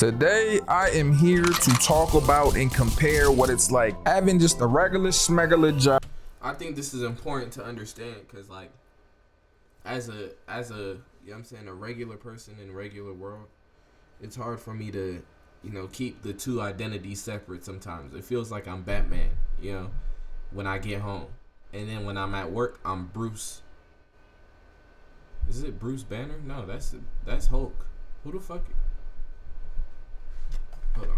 Today, I am here to talk about and compare what it's like having just a regular smegular job. I think this is important to understand because, like, as a you know what I'm saying, a regular person in regular world, it's hard for me to, keep the two identities separate sometimes. It feels like I'm Batman, when I get home. And then when I'm at work, I'm Bruce. Is it Bruce Banner? No, that's Hulk. Who the fuck? Hold on.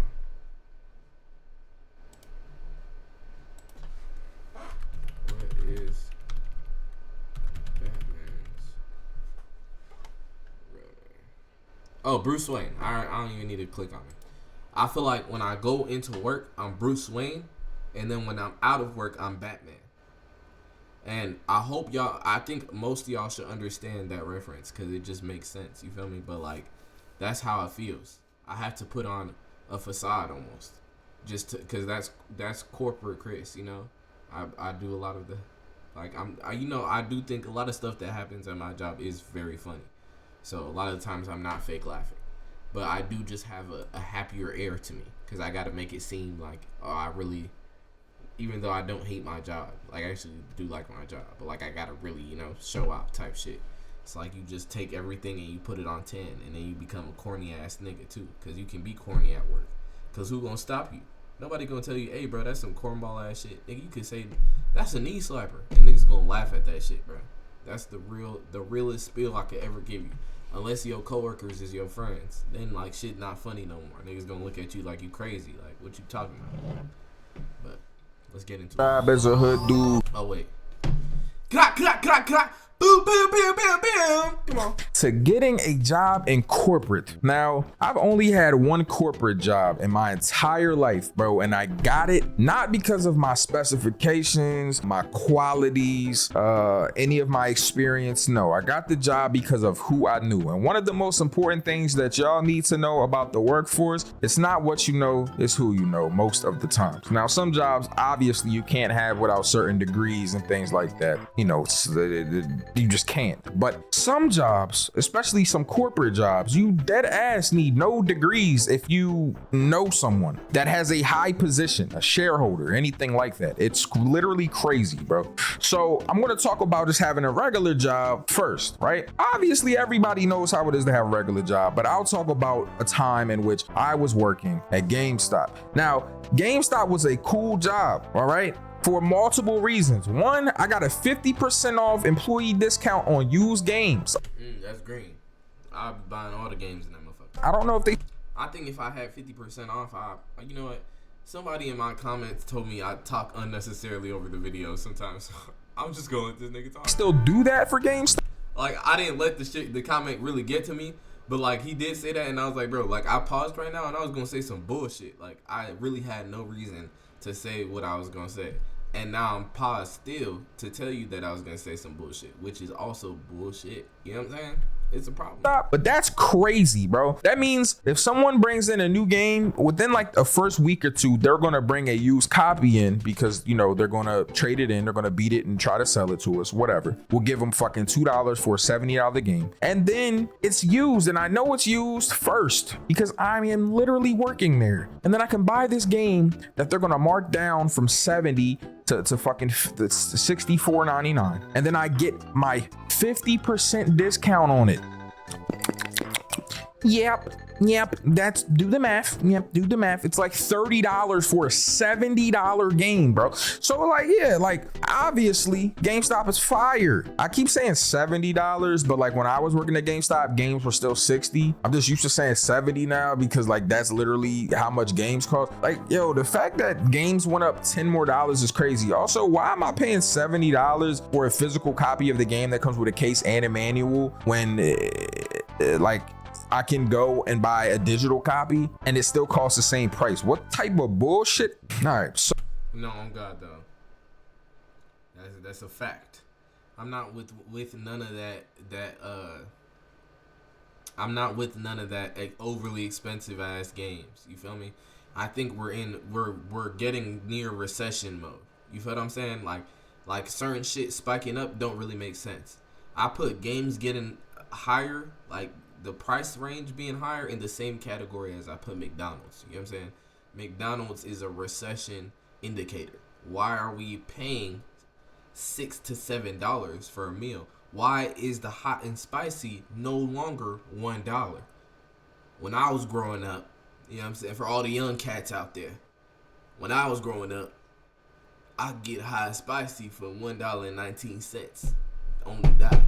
What is Batman's real name? Oh, Bruce Wayne. I don't even need to click on it. I feel like when I go into work, I'm Bruce Wayne, and then when I'm out of work, I'm Batman. And I think most of y'all should understand that reference because it just makes sense. You feel me? But like, that's how it feels. I have to put on a facade almost, just because that's corporate Chris. I do a lot of the, like I do think a lot of stuff that happens at my job is very funny. So a lot of the times I'm not fake laughing, but I do just have a happier air to me because I got to make it seem like I really, even though I don't hate my job, like I actually do like my job, but like I gotta really show out type shit. It's like you just take everything and you put it on 10, and then you become a corny ass nigga too, because you can be corny at work. Because who gonna stop you? Nobody gonna tell you, hey bro, that's some cornball ass shit. Nigga, you could say, that's a knee slapper, and niggas gonna laugh at that shit, bro. That's the realest spiel I could ever give you. Unless your coworkers is your friends, then like shit not funny no more. Niggas gonna look at you like you crazy, like what you talking about. But let's get into it. Job as a hood dude. Oh wait. Clack. Boom, boom, boom, boom, boom. Come on. To getting a job in corporate. Now, I've only had one corporate job in my entire life, bro, and I got it not because of my specifications, my qualities, any of my experience. No, I got the job because of who I knew. And one of the most important things that y'all need to know about the workforce, it's not what you know, it's who you know most of the time. Now, some jobs, obviously, you can't have without certain degrees and things like that. You just can't. But some jobs, especially some corporate jobs, you dead ass need no degrees if you know someone that has a high position, a shareholder, anything like that. It's literally crazy, bro. So I'm going to talk about just having a regular job first, right? Obviously, everybody knows how it is to have a regular job, but I'll talk about a time in which I was working at Gamestop. Now, Gamestop was a cool job, all right? For multiple reasons. One, I got a 50% off employee discount on used games. That's green. I'll be buying all the games in that motherfucker. I don't know if they... I think if I had 50% off, you know what? Somebody in my comments told me I talk unnecessarily over the video sometimes. I'm just gonna let this nigga talk. Still do that for GameStop? Like, I didn't let the comment really get to me, but like he did say that, and I was like, bro, like I paused right now and I was gonna say some bullshit. Like I really had no reason to say what I was gonna say. And now I'm paused still to tell you that I was going to say some bullshit, which is also bullshit. You know what I'm saying? It's a problem. But that's crazy, bro. That means if someone brings in a new game, within like the first week or two, they're going to bring a used copy in because, they're going to trade it in. They're going to beat it and try to sell it to us, whatever. We'll give them fucking $2 for a $70 game. And then it's used. And I know it's used first because I am literally working there. And then I can buy this game that they're going to mark down from 70 to fucking $64.99, and then I get my 50% discount on it. Yep, that's do the math. Do the math. It's like $30 for a $70 game, bro. So like obviously GameStop is fire. I keep saying $70, but like when I was working at GameStop, games were still 60. I'm just used to saying 70 now because like that's literally how much games cost. Like, yo, the fact that games went up $10 more is crazy. Also, why am I paying $70 for a physical copy of the game that comes with a case and a manual when I can go and buy a digital copy and it still costs the same price? What type of bullshit? All right. So no, on God though. That's a fact. I'm not with none of that I'm not with none of that overly expensive ass games. You feel me? I think we're getting near recession mode. You feel what I'm saying? Like certain shit spiking up don't really make sense. I put games getting higher, like the price range being higher in the same category as I put McDonald's. You know what I'm saying? McDonald's is a recession indicator. Why are we paying $6 to $7 for a meal? Why is the hot and spicy no longer $1? When I was growing up, you know what I'm saying, for all the young cats out there, when I was growing up, I get hot and spicy for $1.19 on the dot.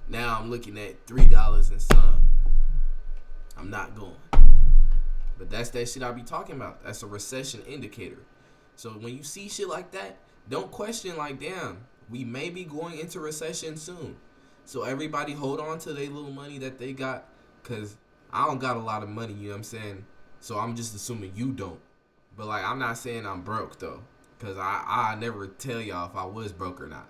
Now I'm looking at $3 and some. I'm not going. But that's that shit I be talking about. That's a recession indicator. So when you see shit like that, don't question like, damn, we may be going into recession soon. So everybody hold on to their little money that they got, because I don't got a lot of money, you know what I'm saying? So I'm just assuming you don't. But like, I'm not saying I'm broke though, because I never tell y'all if I was broke or not.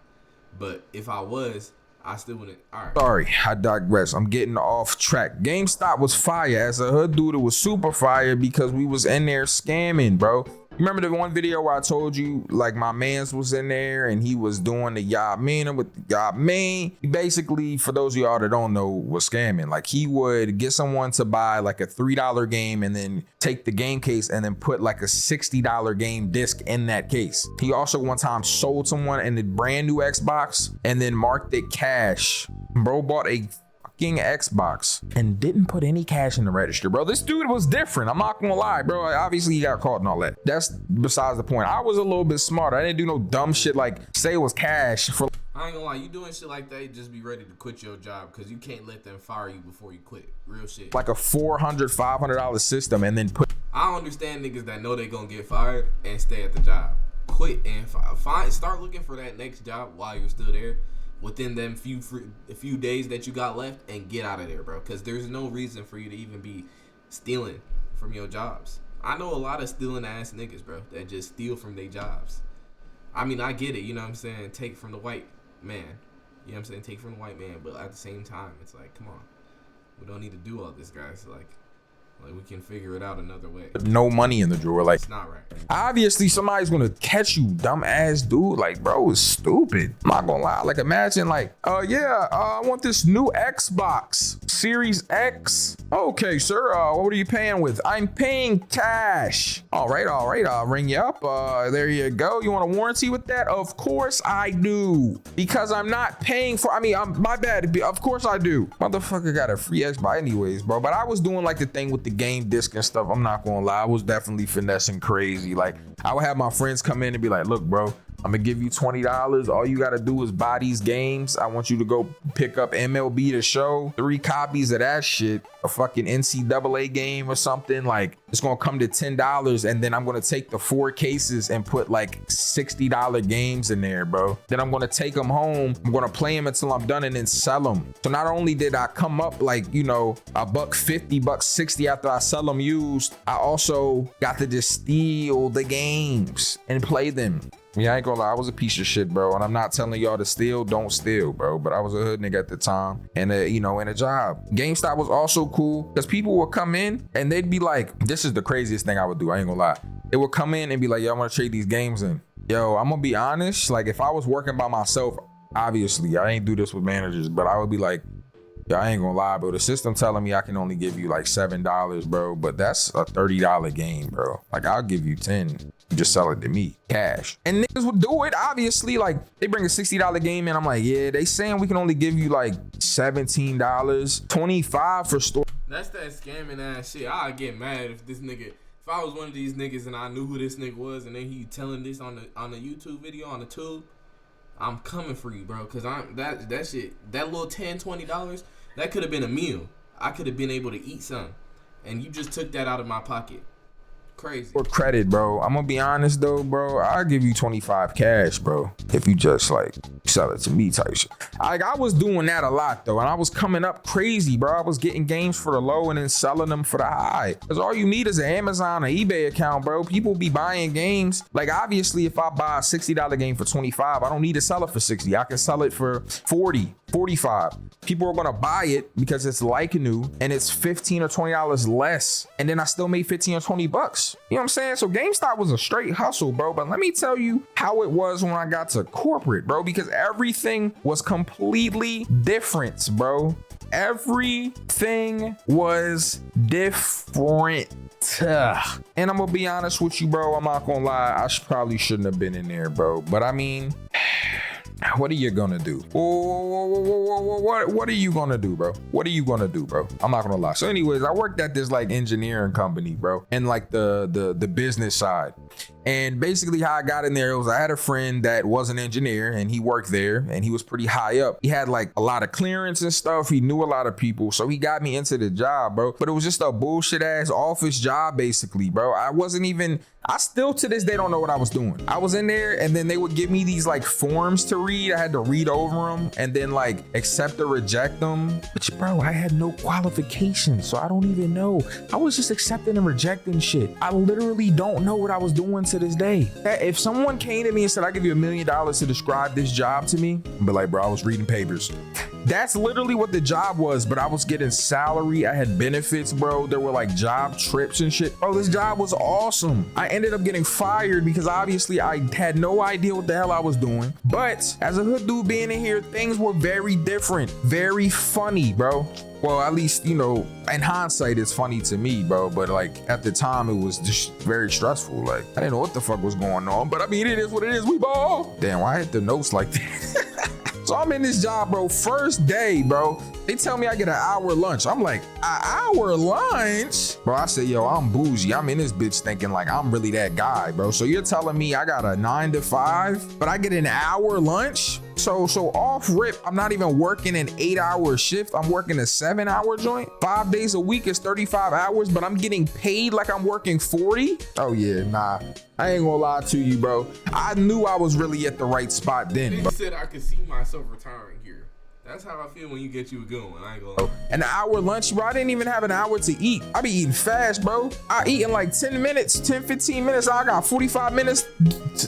But if I was, I still wouldn't. All right. Sorry, I digress. I'm getting off track. GameStop was fire. As a hood dude, it was super fire because we was in there scamming, bro. Remember the one video where I told you, like, my mans was in there and he was doing the Yamina with the Yamin? Basically, for those of y'all that don't know, was scamming. Like, he would get someone to buy like a $3 game and then take the game case and then put like a $60 game disc in that case. He also one time sold someone in a brand new Xbox and then marked it cash. Bro bought a fucking Xbox and didn't put any cash in the register, bro. This dude was different. I'm not gonna lie, bro. Obviously he got caught and all that. That's besides the point. I was a little bit smarter. I didn't do no dumb shit like say it was cash for. I ain't gonna lie, you doing shit like that, just be ready to quit your job, because you can't let them fire you before you quit. Real shit. Like a $400-$500 system and then put. I don't understand niggas that know they gonna get fired and stay at the job. Quit and start looking for that next job while you're still there within them few days that you got left, and get out of there, bro, because there's no reason for you to even be stealing from your jobs. I know a lot of stealing ass niggas, bro, that just steal from their jobs. I mean, I get it, you know what I'm saying, take from the white man, you know what I'm saying, take from the white man, but at the same time, it's like, come on, we don't need to do all this, guys. Like we can figure it out another way. No money in the drawer. Like, it's not right. Obviously somebody's gonna catch you, dumb ass dude. Like, bro, it's stupid. I'm not gonna lie. Like, imagine like, I want this new Xbox Series X. Okay, sir, what are you paying with? I'm paying cash. All right, I'll ring you up. There you go. You want a warranty with that? Of course I do, because I'm not paying for, my bad. Of course I do. Motherfucker got a free Xbox anyways, bro. But I was doing like the thing with the game disc and stuff. I'm not gonna lie, I was definitely finessing crazy. Like, I would have my friends come in and be like, look, bro, I'm gonna give you $20. All you gotta do is buy these games. I want you to go pick up MLB The Show, 3 copies of that shit, a fucking NCAA game or something. Like, it's gonna come to $10, and then I'm gonna take the 4 cases and put like $60 games in there, bro. Then I'm gonna take them home. I'm gonna play them until I'm done and then sell them. So not only did I come up like, you know, $150, $160 after I sell them used, I also got to just steal the games and play them. Yeah, I ain't gonna lie, I was a piece of shit, bro. And I'm not telling y'all to steal, don't steal, bro. But I was a hood nigga at the time, and in a job. GameStop was also cool because people would come in and they'd be like, this is the craziest thing I would do, I ain't gonna lie. They would come in and be like, yo, I wanna trade these games in. Yo, I'm gonna be honest, like, if I was working by myself, obviously, I ain't do this with managers, but I would be like, yo, I ain't gonna lie, bro. The system telling me I can only give you like $7, bro. But that's a $30 game, bro. Like, I'll give you 10. You just sell it to me, cash. And niggas would do it, obviously. Like, they bring a $60 game in. I'm like, yeah, they saying we can only give you like $17, $25 for store. That's that scamming ass shit. I'd get mad if this nigga, if I was one of these niggas and I knew who this nigga was, and then he telling this on the YouTube video, on the tube, I'm coming for you, bro. Cause that shit, that little $10, $20, that could have been a meal. I could have been able to eat some, and you just took that out of my pocket. Crazy. For credit, bro. I'm gonna be honest though, bro. I'll give you 25 cash, bro, if you just like sell it to me type shit. I was doing that a lot though, and I was coming up crazy, bro. I was getting games for the low and then selling them for the high. Cause all you need is an Amazon or eBay account, bro. People be buying games. Like, obviously, if I buy a $60 game for 25, I don't need to sell it for 60. I can sell it for 40, 45. People are gonna buy it because it's like new and it's $15 or $20 less, and then I still made 15 or 20 bucks. You know what I'm saying? So GameStop was a straight hustle, bro. But let me tell you how it was when I got to corporate, bro, because everything was completely different, bro. Everything was different. And I'm gonna be honest with you, bro. I'm not gonna lie. I probably shouldn't have been in there, bro. But I mean, what are you gonna do? What are you gonna do, bro? What are you gonna do, bro? I'm not gonna lie. So anyways, I worked at this like engineering company, bro, and like the business side. And basically how I got in there was I had a friend that was an engineer and he worked there and he was pretty high up. He had like a lot of clearance and stuff. He knew a lot of people. So he got me into the job, bro. But it was just a bullshit ass office job basically, bro. I still to this day don't know what I was doing. I was in there and then they would give me these like forms to read. I had to read over them and then like accept or reject them. But bro, I had no qualifications, so I don't even know. I was just accepting and rejecting shit. I literally don't know what I was doing to this day. If someone came to me and said, I give you $1 million to describe this job to me, I'd be like, bro, I was reading papers. That's literally what the job was, but I was getting salary. I had benefits, bro. There were like job trips and shit. Bro, this job was awesome. I ended up getting fired because obviously I had no idea what the hell I was doing. But as a hood dude being in here, things were very different, very funny, bro. Well, at least, you know, in hindsight, it's funny to me, bro. But like at the time, it was just very stressful. Like I didn't know what the fuck was going on. But I mean, it is what it is. We ball. Damn, why I hit the notes like that? So I'm in this job, bro. First day, bro. They tell me I get an hour lunch. I'm like, an hour lunch? Bro, I say, yo, I'm bougie. I'm in this bitch thinking like I'm really that guy, bro. So you're telling me I got a 9 to 5, but I get an hour lunch? So off rip, I'm not even working an 8-hour shift. I'm working a 7-hour joint. 5 days a week is 35 hours, but I'm getting paid like I'm working 40? Oh yeah, nah. I ain't gonna lie to you, bro. I knew I was really at the right spot then. They said I could see myself retiring here. That's how I feel when you get you a good one. I ain't gonna lie. An hour lunch, bro. I didn't even have an hour to eat. I be eating fast, bro. I eat in like 10 minutes, 10, 15 minutes. I got 45 minutes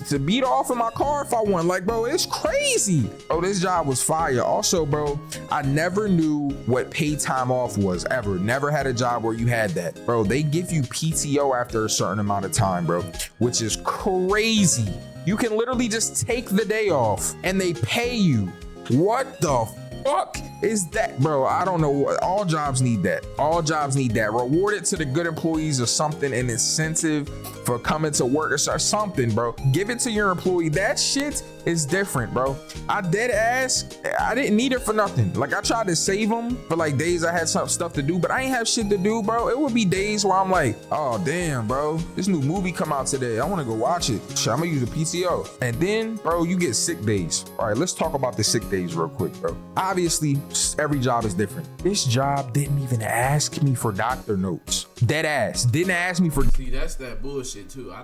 to beat off in my car if I want. Like, bro, it's crazy. Oh, this job was fire. Also, bro, I never knew what paid time off was ever. Never had a job where you had that. Bro, they give you PTO after a certain amount of time, bro, which is crazy. You can literally just take the day off and they pay you. What the fuck is that, bro? I don't know. All jobs need that. All jobs need that. Reward it to the good employees or something, an incentive for coming to work or something, bro. Give it to your employee. That shit is different, bro. I dead ass, I didn't need it for nothing. Like I tried to save them for like days I had some stuff to do, but I ain't have shit to do, bro. It would be days where I'm like, oh damn, bro, this new movie come out today. I want to go watch it. Shit, I'm gonna use a PTO. And then, bro, you get sick days. All right, let's talk about the sick days real quick, bro. Obviously, every job is different. This job didn't even ask me for doctor notes. Dead ass didn't ask me for. See, that's that bullshit too. I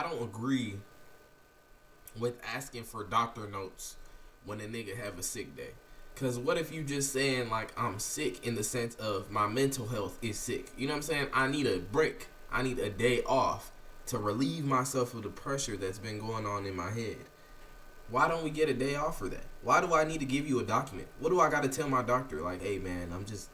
don't agree with asking for doctor notes when a nigga have a sick day. Cause what if you just saying like I'm sick in the sense of my mental health is sick? You know what I'm saying? I need a break. I need a day off to relieve myself of the pressure that's been going on in my head. Why don't we get a day off for that? Why do I need to give you a document? What do I got to tell my doctor? Like, hey man, I just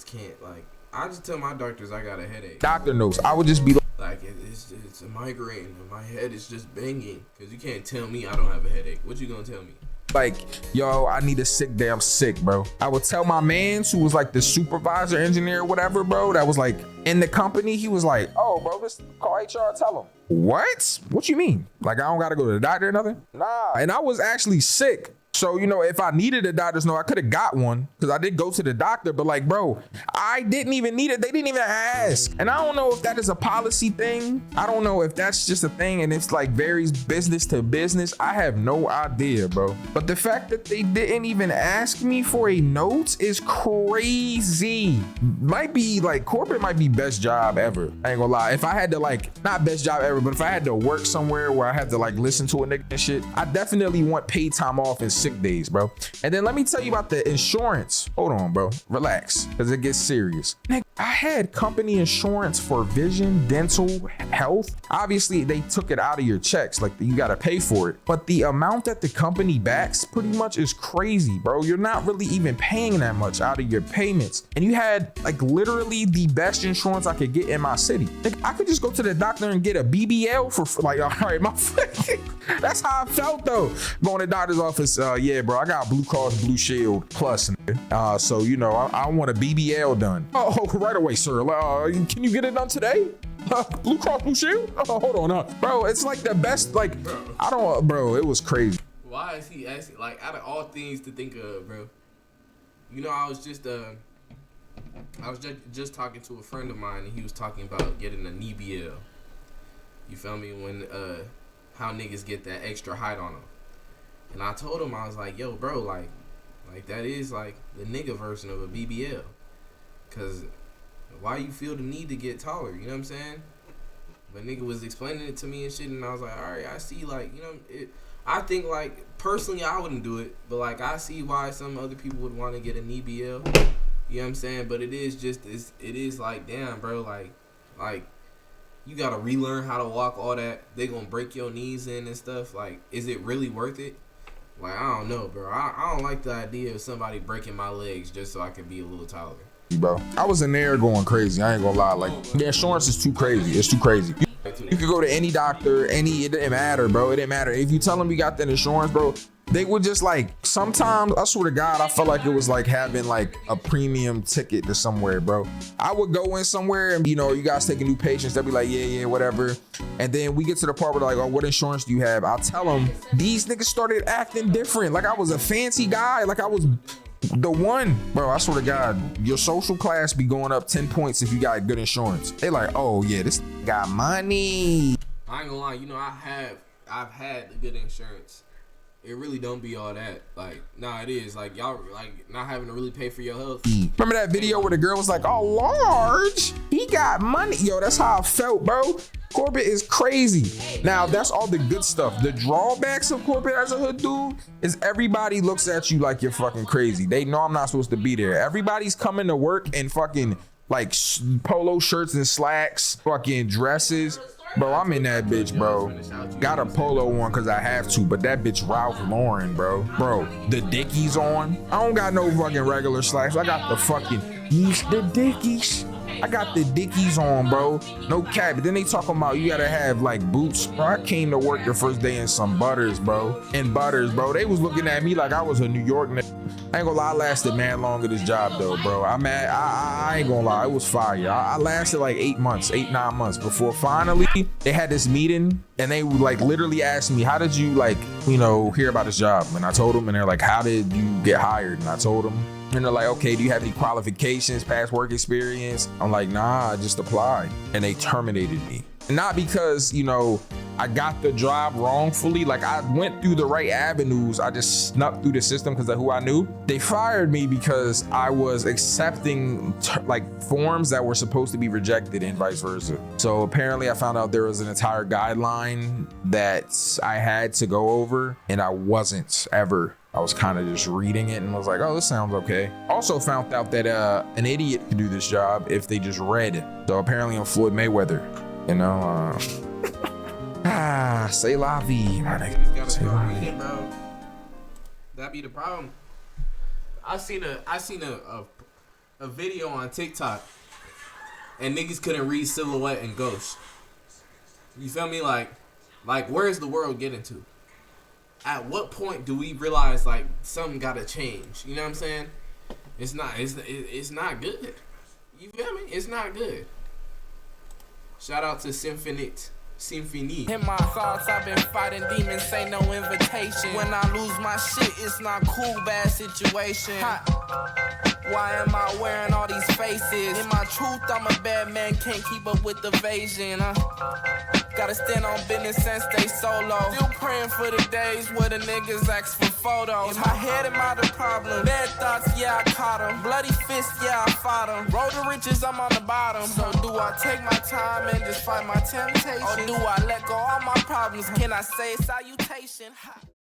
can't. Like, I just tell my doctors I got a headache. Doctor knows. I would just be like, it's a migraine and my head is just banging. Cause you can't tell me I don't have a headache. What you gonna tell me? like, yo, I need a sick day. I'm sick, bro. I would tell my mans who was like the supervisor, engineer, whatever, bro, that was like in the company. He was like, oh, bro, just call HR, tell them. What? What you mean? Like, I don't got to go to the doctor or nothing? Nah. And I was actually sick. So, you know, if I needed a doctor's note, I could have got one because I did go to the doctor. But like, bro, I didn't even need it. They didn't even ask. And I don't know if that is a policy thing. I don't know if that's just a thing and it's like varies business to business. I have no idea, bro. But the fact that they didn't even ask me for a note is crazy. Might be like, corporate might be best job ever. I ain't gonna lie. If I had to like, not best job ever, but if I had to work somewhere where I had to like listen to a nigga and shit, I definitely want paid time off and sick days, bro. And then let me tell you about the insurance. Hold on, bro. Relax, because it gets serious. Nigga, I had company insurance for vision, dental, health. Obviously, they took it out of your checks. Like, you got to pay for it. But the amount that the company backs pretty much is crazy, bro. You're not really even paying that much out of your payments. And you had like literally the best insurance I could get in my city. Like, I could just go to the doctor and get a BBL for like, all right, my that's how I felt though. Going to the doctor's office. yeah, bro, I got Blue Cross Blue Shield Plus. So, you know, I want a BBL done. Oh, right away, sir. Can you get it done today? Blue Cross Blue Shield? Hold on. Bro, it's like the best, like, bro, it was crazy. Why is he asking, like, out of all things to think of, bro? You know, I was just talking to a friend of mine, and he was talking about getting a knee BL. You feel me? When, how niggas get that extra height on them. And I told him, I was like, yo, bro, like that is, like, the nigga version of a BBL. Because why you feel the need to get taller, you know what I'm saying? But nigga was explaining it to me and shit, and I was like, all right, I see, like, you know, I think, like, personally, I wouldn't do it, but, like, I see why some other people would want to get a knee BL. You know what I'm saying? But it is just, it is like, damn, bro, like, you got to relearn how to walk, all that. They going to break your knees in and stuff. Like, is it really worth it? Like, I don't know, bro. I don't like the idea of somebody breaking my legs just so I can be a little taller. Bro, I was in there going crazy. I ain't gonna lie. Like, the insurance is too crazy. It's too crazy. You could go to any doctor, it didn't matter, bro. It didn't matter. If you tell them you got that insurance, bro, they would just, like, sometimes, I swear to God, I felt like it was like having like a premium ticket to somewhere, bro. I would go in somewhere and, you know, you guys taking new patients, they'll be like, yeah, whatever. And then we get to the part where they're like, oh, what insurance do you have? I'll tell them, these niggas started acting different. Like I was a fancy guy, like I was the one, bro. I swear to God, your social class be going up 10 points if you got good insurance. They like, oh yeah, this got money. I ain't gonna lie, you know, I've had the good insurance. It really don't be all that. Like, nah, it is. Like, y'all, like, not having to really pay for your health. Remember that video where the girl was like, oh, large? He got money. Yo, that's how I felt, bro. Corporate is crazy. Now, that's all the good stuff. The drawbacks of corporate as a hood dude is everybody looks at you like you're fucking crazy. They know I'm not supposed to be there. Everybody's coming to work in fucking, like, polo shirts and slacks, fucking dresses. Bro, I'm in that bitch, bro. Got a polo on because I have to, but that bitch Ralph Lauren, bro. Bro, the Dickies on. I don't got no fucking regular slacks. I got the fucking, use the Dickies. I got the Dickies on, bro. No cap. But then they talking about you gotta have like boots. Bro, I came to work the first day in some Butters, bro. In Butters, bro. They was looking at me like I was a New York nigga. I ain't gonna lie, I lasted mad long at this job though, bro. I ain't gonna lie, it was fire. I lasted like 9 months before finally they had this meeting and they like literally asked me, how did you like, you know, hear about this job? And I told them, and they're like, how did you get hired? And I told them, and they're like, okay, do you have any qualifications, past work experience? I'm like, nah, I just applied. And they terminated me. Not because, you know, I got the job wrongfully. Like I went through the right avenues. I just snuck through the system because of who I knew. They fired me because I was accepting like forms that were supposed to be rejected and vice versa. So apparently I found out there was an entire guideline that I had to go over and I wasn't ever. I was kind of just reading it and was like, oh, this sounds okay. Also found out that an idiot could do this job if they just read. So apparently I'm Floyd Mayweather, you know? Say la vie, my nigga. Say la vie. Bro. That be the problem. I seen a video on TikTok and niggas couldn't read Silhouette and Ghost. You feel me? Like where's the world getting to? At what point do we realize like something gotta change? You know what I'm saying? It's not good. You feel me? It's not good. Shout out to Synfinite. In my thoughts, I've been fighting demons, ain't no invitation. When I lose my shit, it's not cool, bad situation. Why am I wearing all these faces? In my truth, I'm a bad man, can't keep up with the evasion. Gotta stand on business and stay solo. Still praying for the days where the niggas ask for photos. In my head, am I the problem? Bad thoughts, yeah, I caught them. Bloody fists, yeah, I fought them. Road to riches, I'm on the bottom. So do I take my time and just fight my temptation? Or do I let go all my problems? Can I say salutation?